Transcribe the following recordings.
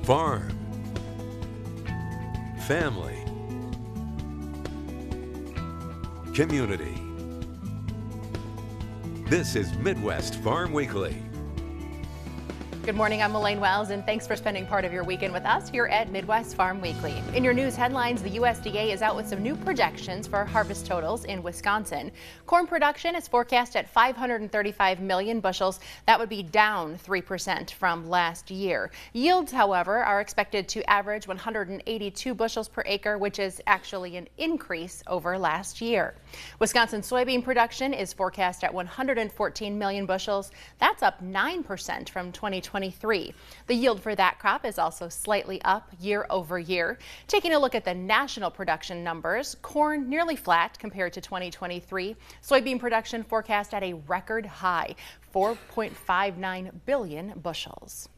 farm, family, community. This is Midwest Farm Weekly. Good morning, I'm Elaine Wells, and thanks for spending part of your weekend with us here at Midwest Farm Weekly. In your news headlines, the USDA is out with some new projections for harvest totals in Wisconsin. Corn production is forecast at 535 million bushels. That would be down 3% from last year. Yields, however, are expected to average 182 bushels per acre, which is actually an increase over last year. Wisconsin soybean production is forecast at 114 million bushels. That's up 9% from 2023. The yield for that crop is also slightly up year over year. Taking a look at the national production numbers, corn nearly flat compared to 2023. Soybean production forecast at a record high, 4.59 billion bushels.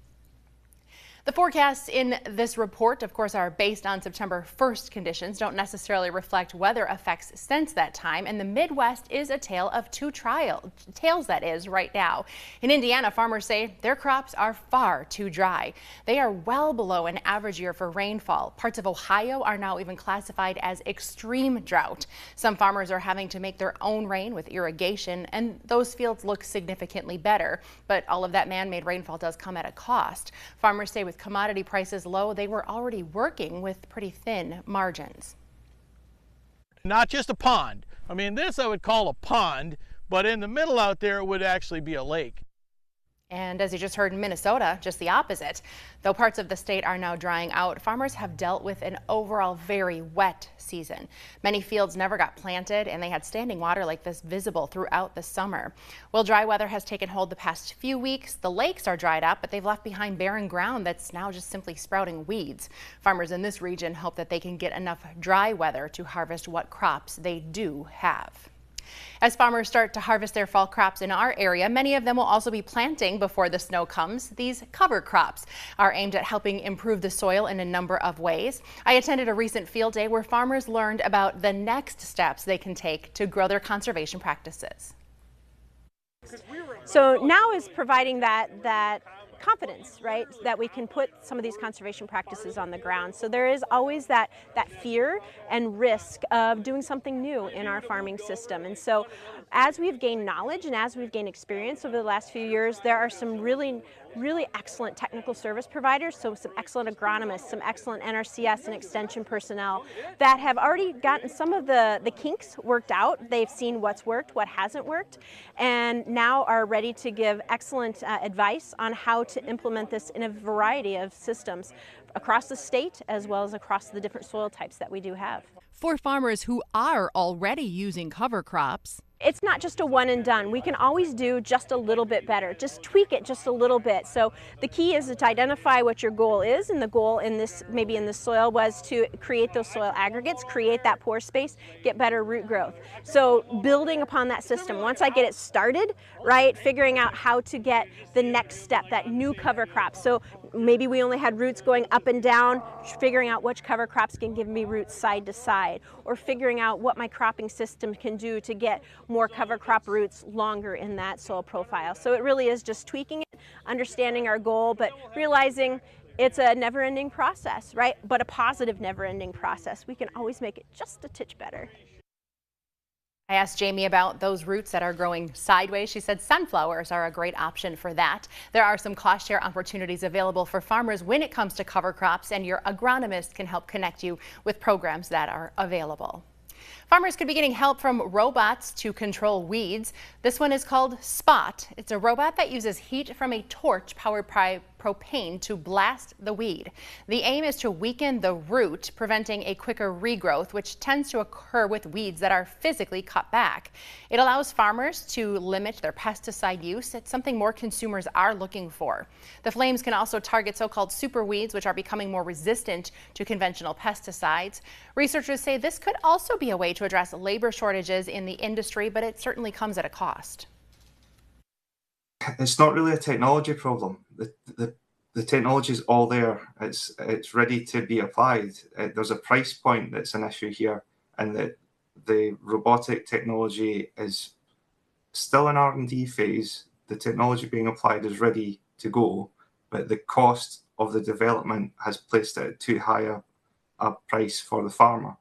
The forecasts in this report, of course, are based on September 1st conditions, don't necessarily reflect weather effects since that time, and the Midwest is a tale of two tales, that is, right now. In Indiana, farmers say their crops are far too dry. They are well below an average year for rainfall. Parts of Ohio are now even classified as extreme drought. Some farmers are having to make their own rain with irrigation, and those fields look significantly better. But all of that man-made rainfall does come at a cost. Farmers say with commodity prices low, they were already working with pretty thin margins. Not just a pond. I mean, this I would call a pond, but in the middle out there it would actually be a lake. And as you just heard in Minnesota, just the opposite. Though parts of the state are now drying out, farmers have dealt with an overall very wet season. Many fields never got planted, and they had standing water like this visible throughout the summer. Well, dry weather has taken hold the past few weeks. The lakes are dried up, but they've left behind barren ground that's now just simply sprouting weeds. Farmers in this region hope that they can get enough dry weather to harvest what crops they do have. As farmers start to harvest their fall crops in our area, many of them will also be planting before the snow comes. These cover crops are aimed at helping improve the soil in a number of ways. I attended a recent field day where farmers learned about the next steps they can take to grow their conservation practices. So now is providing that confidence, right, that we can put some of these conservation practices on the ground. So there is always that fear and risk of doing something new in our farming system. And so as we've gained knowledge and as we've gained experience over the last few years, there are some really excellent technical service providers, so some excellent agronomists, some excellent NRCS and extension personnel that have already gotten some of the kinks worked out. They've seen what's worked, what hasn't worked, and now are ready to give excellent advice on how to implement this in a variety of systems across the state as well as across the different soil types that we do have. For farmers who are already using cover crops, it's not just a one and done. We can always do just a little bit better, just tweak it just a little bit. So the key is to identify what your goal is, and the goal in this, maybe in this soil, was to create those soil aggregates, create that pore space, get better root growth. So building upon that system, once I get it started, right, figuring out how to get the next step, that new cover crop. So maybe we only had roots going up and down, figuring out which cover crops can give me roots side to side, or figuring out what my cropping system can do to get more cover crop roots longer in that soil profile. So it really is just tweaking it, understanding our goal, but realizing it's a never-ending process, right? But a positive never-ending process. We can always make it just a titch better. I asked Jamie about those roots that are growing sideways. She said sunflowers are a great option for that. There are some cost share opportunities available for farmers when it comes to cover crops, and your agronomist can help connect you with programs that are available. Farmers could be getting help from robots to control weeds. This one is called Spot. It's a robot that uses heat from a torch powered by propane to blast the weed. The aim is to weaken the root, preventing a quicker regrowth, which tends to occur with weeds that are physically cut back. It allows farmers to limit their pesticide use. It's something more consumers are looking for. The flames can also target so-called super weeds, which are becoming more resistant to conventional pesticides. Researchers say this could also be a way to address labor shortages in the industry, but it certainly comes at a cost. It's not really a technology problem. The technology is all there. It's ready to be applied. There's a price point that's an issue here, and the robotic technology is still in R&D phase. The technology being applied is ready to go, but the cost of the development has placed it at too high a price for the farmer.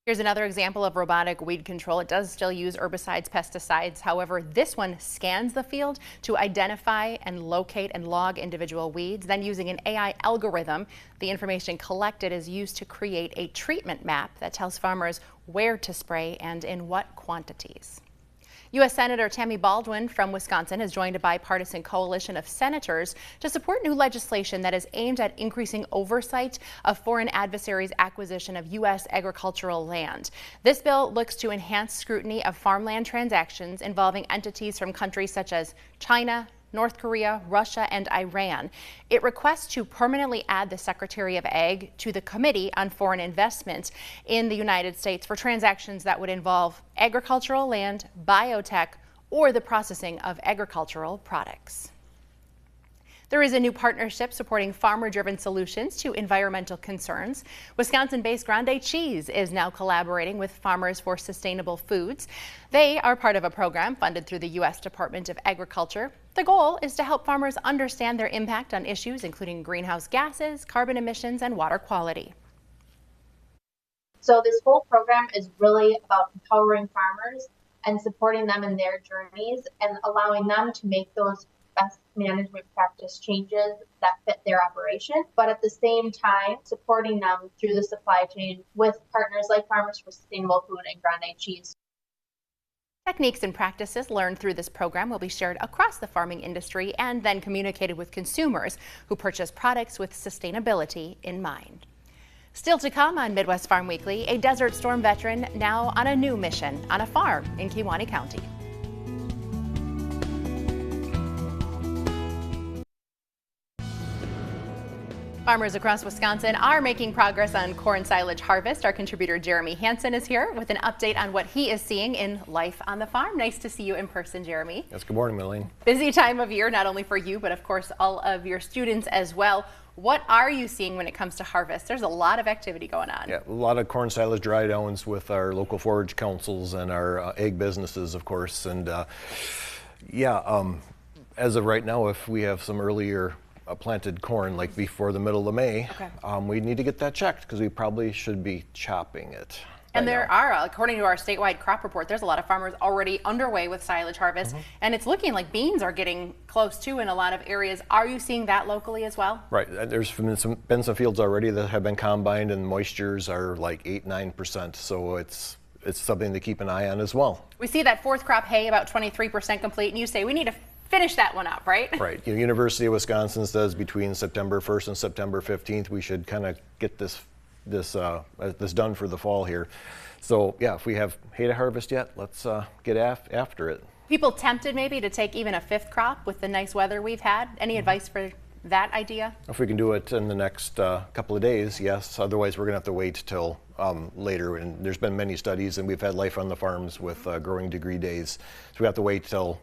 Here's another example of robotic weed control. It does still use herbicides, pesticides. However, this one scans the field to identify and locate and log individual weeds. Then using an AI algorithm, the information collected is used to create a treatment map that tells farmers where to spray and in what quantities. U.S. Senator Tammy Baldwin from Wisconsin has joined a bipartisan coalition of senators to support new legislation that is aimed at increasing oversight of foreign adversaries' acquisition of U.S. agricultural land. This bill looks to enhance scrutiny of farmland transactions involving entities from countries such as China, North Korea, Russia, and Iran. It requests to permanently add the Secretary of Ag to the Committee on Foreign Investment in the United States for transactions that would involve agricultural land, biotech, or the processing of agricultural products. There is a new partnership supporting farmer-driven solutions to environmental concerns. Wisconsin-based Grande Cheese is now collaborating with Farmers for Sustainable Foods. They are part of a program funded through the U.S. Department of Agriculture. The goal is to help farmers understand their impact on issues including greenhouse gases, carbon emissions, and water quality. So this whole program is really about empowering farmers and supporting them in their journeys and allowing them to make those best management practice changes that fit their operation, but at the same time supporting them through the supply chain with partners like Farmers for Sustainable Food and Grande Cheese. Techniques and practices learned through this program will be shared across the farming industry and then communicated with consumers who purchase products with sustainability in mind. Still to come on Midwest Farm Weekly, a Desert Storm veteran now on a new mission on a farm in Kewaunee County. Farmers across Wisconsin are making progress on corn silage harvest. Our contributor Jeremy Hansen is here with an update on what he is seeing in life on the farm. Nice to see you in person, Jeremy. Yes, good morning, Milene. Busy time of year, not only for you, but of course all of your students as well. What are you seeing when it comes to harvest? There's a lot of activity going on. Yeah, a lot of corn silage dry downs with our local forage councils and our egg businesses, of course. And as of right now, if we have some earlier planted corn, like before the middle of May, we need to get that checked because we probably should be chopping it. And there are, according to our statewide crop report, there's a lot of farmers already underway with silage harvest, and it's looking like beans are getting close too in a lot of areas. Are you seeing that locally as well? Right. There's been some fields already that have been combined, and moistures are like 8-9%. So it's something to keep an eye on as well. We see that fourth crop hay about 23% complete, and you say we need to finish that one up, right? Right. University of Wisconsin says between September 1st and September 15th, we should kind of get this done for the fall here. So yeah, if we have hay to harvest yet, let's get after it. People tempted maybe to take even a fifth crop with the nice weather we've had. Any advice for that idea? If we can do it in the next couple of days, yes. Otherwise, we're going to have to wait till later. And there's been many studies, and we've had life on the farms with growing degree days. So we have to wait till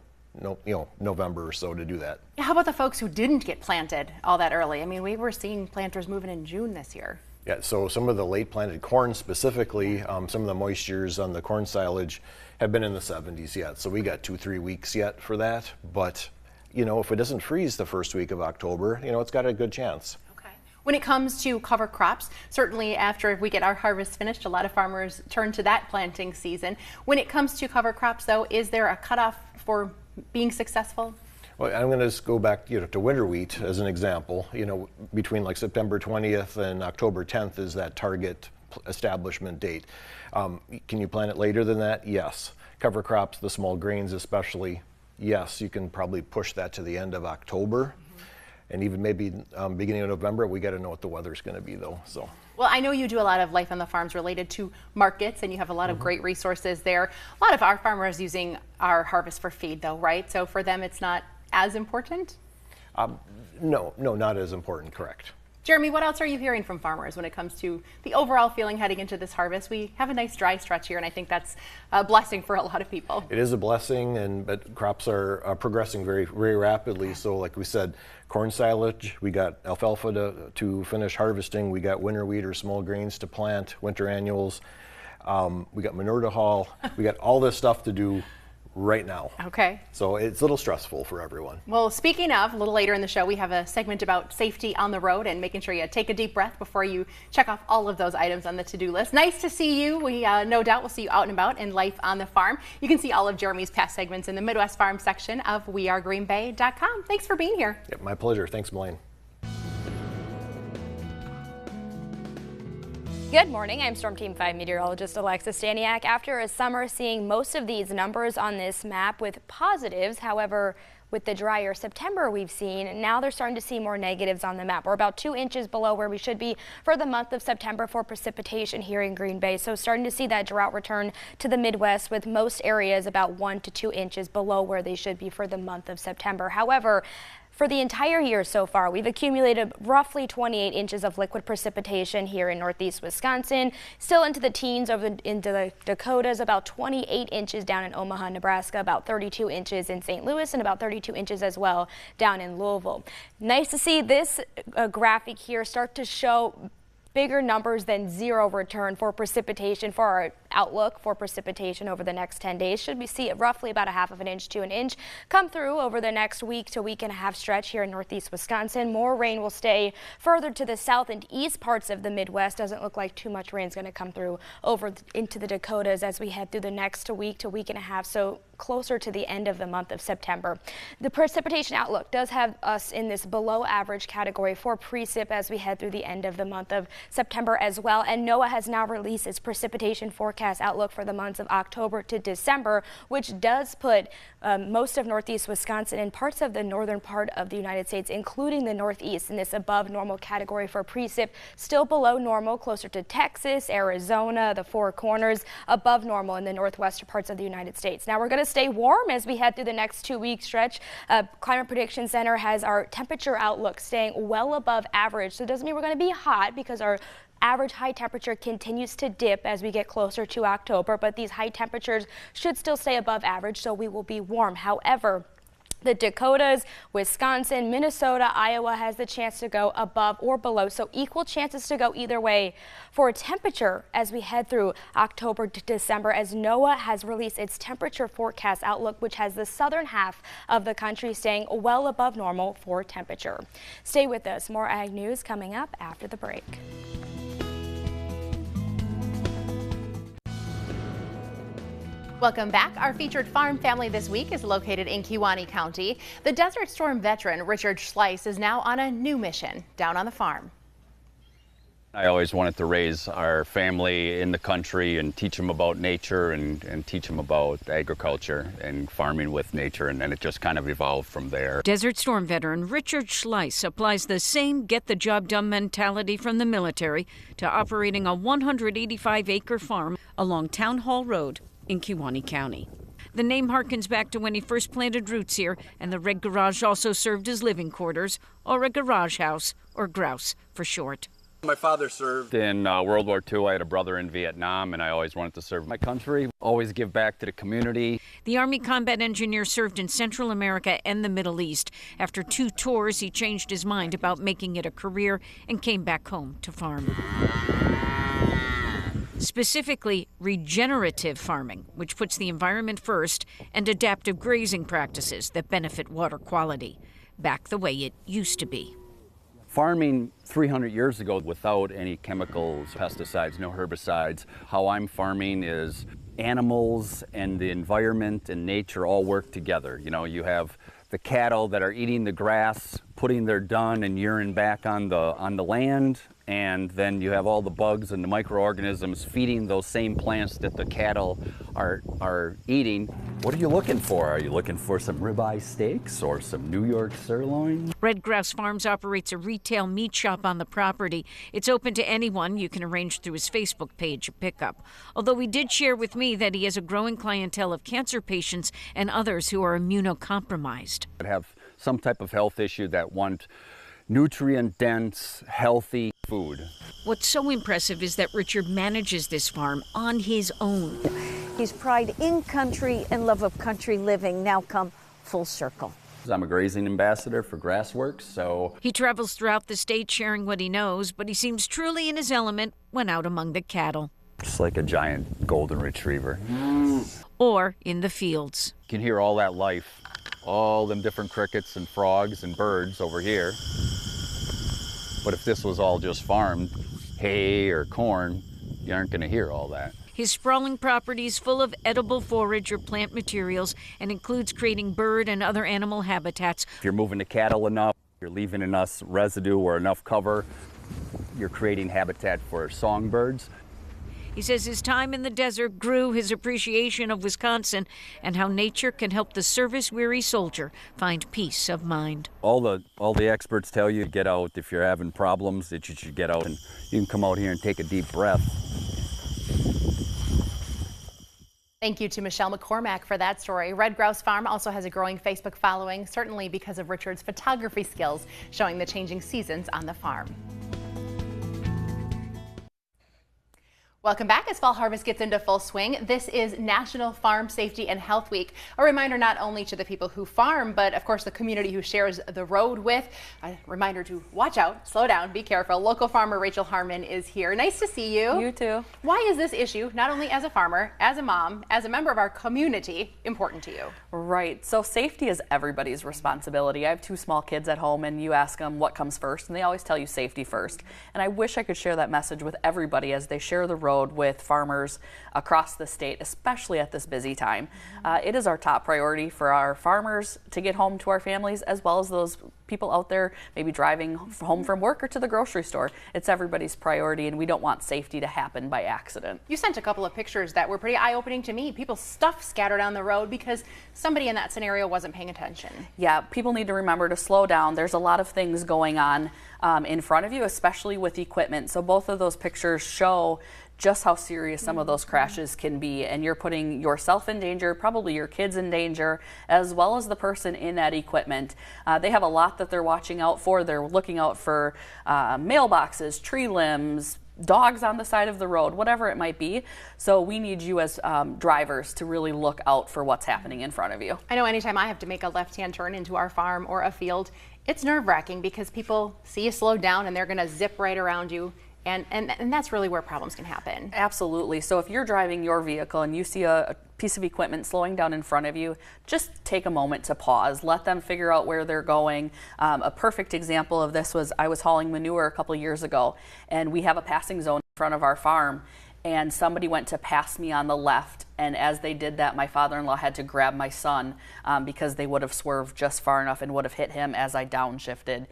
November or so to do that. How about the folks who didn't get planted all that early? I mean, we were seeing planters moving in June this year. Yeah, so some of the late planted corn specifically, some of the moistures on the corn silage have been in the 70s yet. So we got 2-3 weeks yet for that. But, if it doesn't freeze the first week of October, it's got a good chance. Okay. When it comes to cover crops, certainly after we get our harvest finished, a lot of farmers turn to that planting season. When it comes to cover crops, though, is there a cutoff for being successful? Well, I'm going to just go back, to winter wheat as an example. Between like September 20th and October 10th is that target establishment date. Can you plant it later than that? Yes. Cover crops, the small grains especially, yes, you can probably push that to the end of October. And even maybe beginning of November. We got to know what the weather's going to be, though. So. Well, I know you do a lot of life on the farms related to markets, and you have a lot of great resources there. A lot of our farmers using our harvest for feed, though, right? So for them, it's not as important? No, not as important, correct. Jeremy, what else are you hearing from farmers when it comes to the overall feeling heading into this harvest? We have a nice dry stretch here, and I think that's a blessing for a lot of people. It is a blessing, but crops are progressing very, very rapidly. So like we said, corn silage, we got alfalfa to finish harvesting, we got winter wheat or small grains to plant, winter annuals, we got manure to haul, we got all this stuff to do right now. Okay. So it's a little stressful for everyone. Well, speaking of, a little later in the show, we have a segment about safety on the road and making sure you take a deep breath before you check off all of those items on the to-do list. Nice to see you. We no doubt will see you out and about in life on the farm. You can see all of Jeremy's past segments in the Midwest Farm section of wearegreenbay.com. Thanks for being here. Yep, my pleasure. Thanks, Melaine. Good morning, I'm Storm Team 5 meteorologist Alexis Staniak. After a summer seeing most of these numbers on this map with positives, however, with the drier September we've seen, now they're starting to see more negatives on the map. We're about 2 inches below where we should be for the month of September for precipitation here in Green Bay. So starting to see that drought return to the Midwest, with most areas about 1 to 2 inches below where they should be for the month of September. However, for the entire year so far, we've accumulated roughly 28 inches of liquid precipitation here in northeast Wisconsin, still into the teens into the Dakotas, about 28 inches down in Omaha, Nebraska, about 32 inches in St. Louis, and about 32 inches as well down in Louisville. Nice to see this graphic here start to show bigger numbers than zero return for precipitation for our outlook for precipitation over the next 10 days. Should we see roughly about 1/2 inch to 1 inch come through over the next week to week and a half stretch here in northeast Wisconsin. More rain will stay further to the south and east parts of the Midwest. Doesn't look like too much rain is going to come through over into the Dakotas as we head through the next week and a half. So closer to the end of the month of September. The precipitation outlook does have us in this below average category for precip as we head through the end of the month of September as well. And NOAA has now released its precipitation forecast outlook for the months of October to December, which does put most of northeast Wisconsin and parts of the northern part of the United States, including the northeast, in this above normal category for precip. Still below normal closer to Texas, Arizona, the Four Corners, above normal in the northwestern parts of the United States. Now we're going to stay warm as we head through the next 2-week stretch. Climate Prediction Center has our temperature outlook staying well above average. So it doesn't mean we're going to be hot, because our average high temperature continues to dip as we get closer to October, but these high temperatures should still stay above average, so we will be warm. However, the Dakotas, Wisconsin, Minnesota, Iowa has the chance to go above or below, so equal chances to go either way for a temperature as we head through October to December, as NOAA has released its temperature forecast outlook, which has the southern half of the country staying well above normal for temperature. Stay with us. More ag news coming up after the break. Welcome back. Our featured farm family this week is located in Kewaunee County. The Desert Storm veteran Richard Schleiss is now on a new mission down on the farm. I always wanted to raise our family in the country and teach them about nature and teach them about agriculture and farming with nature, and then it just kind of evolved from there. Desert Storm veteran Richard Schleiss applies the same get-the-job-done mentality from the military to operating a 185-acre farm along Town Hall Road in Kewaunee County. The name harkens back to when he first planted roots here, and the red garage also served as living quarters, or a garage house, or grouse for short. My father served in World War II. I had a brother in Vietnam, and I always wanted to serve my country, always give back to the community. The Army combat engineer served in Central America and the Middle East. After 2 tours, he changed his mind about making it a career and came back home to farm. Specifically, regenerative farming, which puts the environment first, and adaptive grazing practices that benefit water quality, back the way it used to be. Farming 300 years ago without any chemicals, pesticides, no herbicides. How I'm farming is animals and the environment and nature all work together. You know, you have the cattle that are eating the grass, putting their dung and urine back on the land, and then you have all the bugs and the microorganisms feeding those same plants that the cattle are eating. What are you looking for? Are you looking for some ribeye steaks or some New York sirloin? Red Grouse Farms operates a retail meat shop on the property. It's open to anyone. You can arrange through his Facebook page a pickup. Although he did share with me that he has a growing clientele of cancer patients and others who are immunocompromised. That have some type of health issue that want nutrient-dense, healthy food. What's so impressive is that Richard manages this farm on his own. His pride in country and love of country living now come full circle. I'm a grazing ambassador for Grassworks, so... He travels throughout the state sharing what he knows, but he seems truly in his element when out among the cattle. Just like a giant golden retriever. or in the fields. You can hear all that life, all them different crickets and frogs and birds over here. But if this was all just farmed, hay or corn, you aren't going to hear all that. His sprawling property is full of edible forage or plant materials and includes creating bird and other animal habitats. If you're moving the cattle enough, you're leaving enough residue or enough cover, you're creating habitat for songbirds. He says his time in the desert grew his appreciation of Wisconsin and how nature can help the service-weary soldier find peace of mind. All the experts tell you to get out if you're having problems, that you should get out and you can come out here and take a deep breath. Thank you to Michelle McCormack for that story. Red Grouse Farm also has a growing Facebook following, certainly because of Richard's photography skills, showing the changing seasons on the farm. Welcome back as fall harvest gets into full swing. This is National Farm Safety and Health Week. A reminder not only to the people who farm, but of course the community who shares the road with. A reminder to watch out, slow down, be careful. Local farmer Rachel Harmon is here. Nice to see you. You too. Why is this issue, not only as a farmer, as a mom, as a member of our community, important to you? Right. So safety is everybody's responsibility. I have 2 small kids at home, and you ask them what comes first, and they always tell you safety first. And I wish I could share that message with everybody as they share the road with farmers across the state, especially at this busy time. It is our top priority for our farmers to get home to our families, as well as those people out there maybe driving home from work or to the grocery store. It's everybody's priority, and we don't want safety to happen by accident. You sent a couple of pictures that were pretty eye-opening to me. People's stuff scattered on the road because somebody in that scenario wasn't paying attention. Yeah, people need to remember to slow down. There's a lot of things going on in front of you, especially with equipment. So both of those pictures show just how serious some of those crashes can be, and you're putting yourself in danger, probably your kids in danger, as well as the person in that equipment. They have a lot that they're watching out for. They're looking out for mailboxes, tree limbs, dogs on the side of the road, whatever it might be. So we need you as drivers to really look out for what's happening in front of you. I know anytime I have to make a left-hand turn into our farm or a field, it's nerve-wracking because people see you slow down and they're going to zip right around you. And that's really where problems can happen. Absolutely. So if you're driving your vehicle and you see a piece of equipment slowing down in front of you, just take a moment to pause. Let them figure out where they're going. A perfect example of this was I was hauling manure a couple years ago, and we have a passing zone in front of our farm. And somebody went to pass me on the left, and as they did that, my father-in-law had to grab my son because they would have swerved just far enough and would have hit him as I downshifted.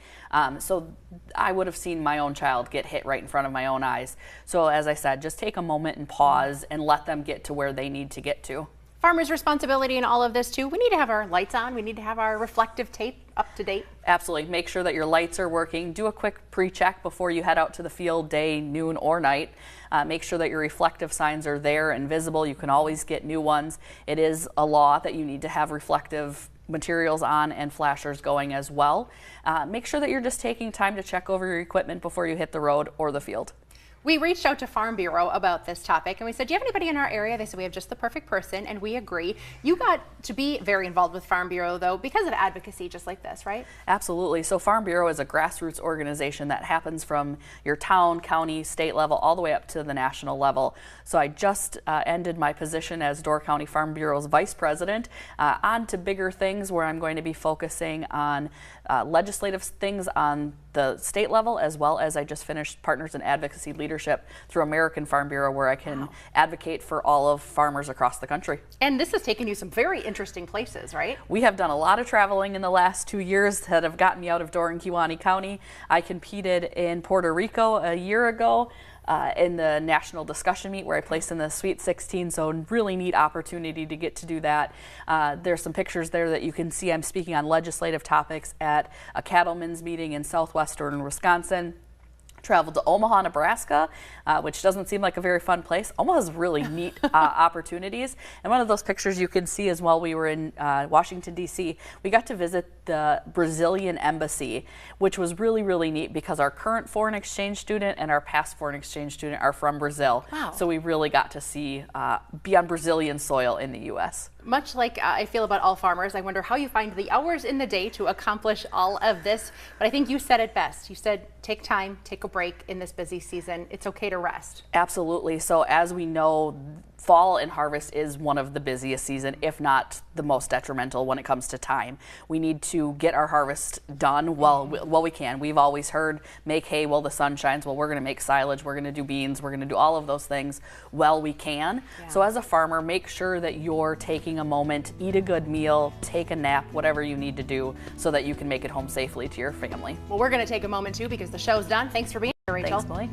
So I would have seen my own child get hit right in front of my own eyes. So as I said, just take a moment and pause and let them get to where they need to get to. Farmers' responsibility in all of this too. We need to have our lights on. We need to have our reflective tape up to date. Absolutely. Make sure that your lights are working. Do a quick pre-check before you head out to the field, day, noon, or night. Make sure that your reflective signs are there and visible. You can always get new ones. It is a law that you need to have reflective materials on and flashers going as well. Make sure that you're just taking time to check over your equipment before you hit the road or the field. We reached out to Farm Bureau about this topic and we said, do you have anybody in our area? They said, we have just the perfect person, and we agree. You got to be very involved with Farm Bureau though because of advocacy just like this, right? Absolutely. So Farm Bureau is a grassroots organization that happens from your town, county, state level, all the way up to the national level. So I just ended my position as Door County Farm Bureau's vice president, on to bigger things where I'm going to be focusing on legislative things on the state level, as well as I just finished Partners in Advocacy Leadership through American Farm Bureau, where I can advocate for all of farmers across the country. And this has taken you some very interesting places, right? We have done a lot of traveling in the last 2 years that have gotten me out of Door and Kewaunee County. I competed in Puerto Rico a year ago in the national discussion meet where I placed in the Sweet 16, so really neat opportunity to get to do that. There's some pictures there that you can see. I'm speaking on legislative topics at a cattlemen's meeting in southwestern Wisconsin. Traveled to Omaha, Nebraska, which doesn't seem like a very fun place. Omaha has really neat opportunities. And one of those pictures you can see is while we were in Washington, D.C., we got to visit the Brazilian embassy, which was really, really neat because our current foreign exchange student and our past foreign exchange student are from Brazil. Wow. So we really got to see, be on Brazilian soil in the U.S. Much like I feel about all farmers, I wonder how you find the hours in the day to accomplish all of this. But I think you said it best. You said take time, take a break in this busy season. It's okay to rest. Absolutely. So as we know, fall and harvest is one of the busiest season, if not the most detrimental when it comes to time. We need to get our harvest done while we can. We've always heard make hay while the sun shines. Well, we're going to make silage, we're going to do beans, we're going to do all of those things while we can. Yeah. So as a farmer, make sure that you're taking a moment, eat a good meal, take a nap, whatever you need to do so that you can make it home safely to your family. Well, we're going to take a moment too because the show's done. Thanks for being here, Rachel. Thanks, Molly.